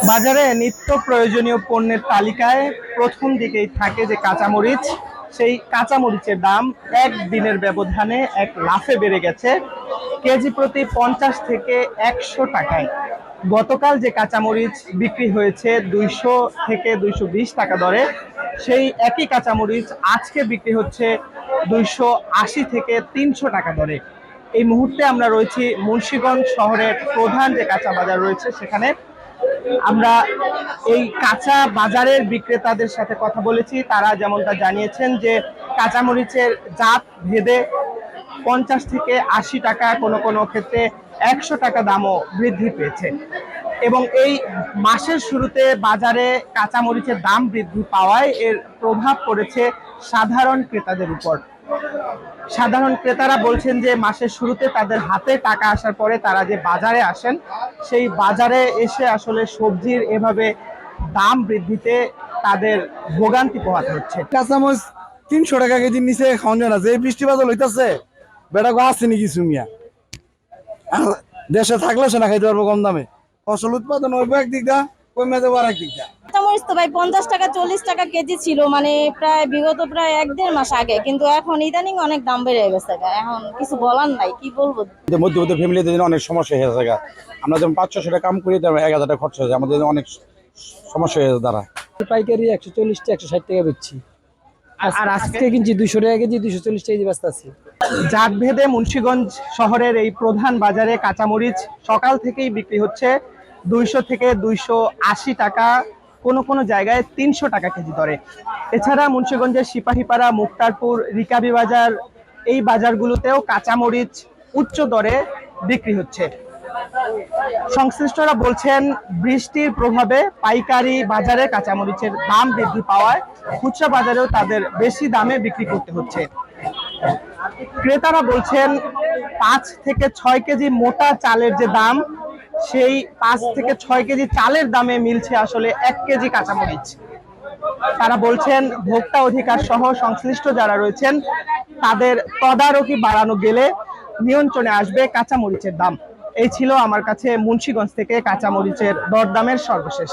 বাজারে নিত্য প্রয়োজনীয় পণ্যের তালিকায় প্রথম দিকেই থাকে যে কাঁচামরিচ। সেই কাঁচামরিচের দাম একদিনের ব্যবধানে এক লাফে বেড়ে গেছে, কেজি প্রতি 50 থেকে 100 টাকায়। গতকাল যে কাঁচামরিচ বিক্রি হয়েছে 200 থেকে 220 টাকা দরে, সেই একই কাঁচামরিচ আজকে বিক্রি হচ্ছে 280 থেকে 300 টাকা দরে। এই মুহূর্তে আমরা রয়েছি মুন্সিগঞ্জ শহরের প্রধান যে কাঁচা বাজার রয়েছে সেখানে। আমরা এই কাঁচা বাজারের বিক্রেতাদের সাথে কথা বলেছি। তারা যেমনটা জানিয়েছেন যে কাঁচামরিচের জাত ভেদে 50 থেকে 80 টাকা, কোনো কোনো ক্ষেত্রে 100 টাকা দামও বৃদ্ধি পেয়েছে। এবং এই মাসের শুরুতে বাজারে কাঁচামরিচের দাম বৃদ্ধি পাওয়ায় এর প্রভাব পড়েছে সাধারণ ক্রেতাদের উপর। সাধারণ ক্রেতারা বলছেন যে মাসের শুরুতে তাদের হাতে টাকা আসার পরে তারা যে বাজারে আসেন, সেই বাজারে এসে আসলে সবজির এভাবে দাম বৃদ্ধিতে তাদের ভোগান্তি পোহাতে হচ্ছে। কাঁচামরিচ 300 টাকা কেজির নিচে খাওয়া যায় না, যে বৃষ্টি বাদল হইতেছে বেটা গো আসছে নাকি সুমিয়া। দেশে থাকলে সে না খাইতে পারবো কম দামে, ফসল উৎপাদন হইব একদিক দা, কমে যাবো আর একদিক দা। কাঁচামরিচ তো ভাই 50 টাকা 40 টাকা কেজি ছিল, মানে প্রায় বিগত প্রায় 1-1.5 মাস আগে, কিন্তু এখন ইদানিং অনেক দাম বেড়ে গেছে। এখন কিছু বলার নাই, কি বলবো। মধ্যবিত্ত ফ্যামিলিতে অনেক সমস্যা হয়ে যাচ্ছে। আমরা যেমন 500 টাকা কাম করি, তেমন 1000 টাকা খরচ হয়ে যায়, আমাদের অনেক সমস্যা হয়ে যায়। দ্বারা পাইকারি 140 টাকা 160 টাকা বেচছি, আর আজকে কিনছি 200 টাকা কেজি, 240 টাকা কেজি ব্যস্ত আছি। জাত ভেদে মুন্সিগঞ্জ শহরের এই প্রধান বাজারে কাঁচামরিচ সকাল থেকেই বিক্রি হচ্ছে 200 থেকে 280 টাকা, কোনো কোনো জায়গায় 300 টাকা কেজি দরে। এছাড়া মুন্সিগঞ্জের সিপাহীপাড়া, মুক্তারপুর, রিকাবি বাজার, এই বাজারগুলোতেও কাঁচামরিচ উচ্চ দরে বিক্রি হচ্ছে। সংশ্লিষ্টরা বলছেন বৃষ্টির প্রভাবে পাইকারি বাজারে কাঁচামরিচের দাম বৃদ্ধি পাওয়ায় খুচরা বাজারেও তাদের বেশি দামে বিক্রি করতে হচ্ছে। ক্রেতারা বলছেন 5 থেকে 6 কেজি মোটা চালের যে দাম, সেই 5 থেকে 6 কেজি চালের দামে মিলছে আসলে 1 কেজি কাঁচামরিচ। তারা বলছেন ভোক্তা অধিকার সহ সংশ্লিষ্ট যারা রয়েছেন তাদের তদারকি বাড়ানো গেলে নিয়ন্ত্রণে আসবে কাঁচামরিচের দাম। এই ছিল আমার কাছে মুন্সিগঞ্জ থেকে কাঁচামরিচের দরদামের সর্বশেষ।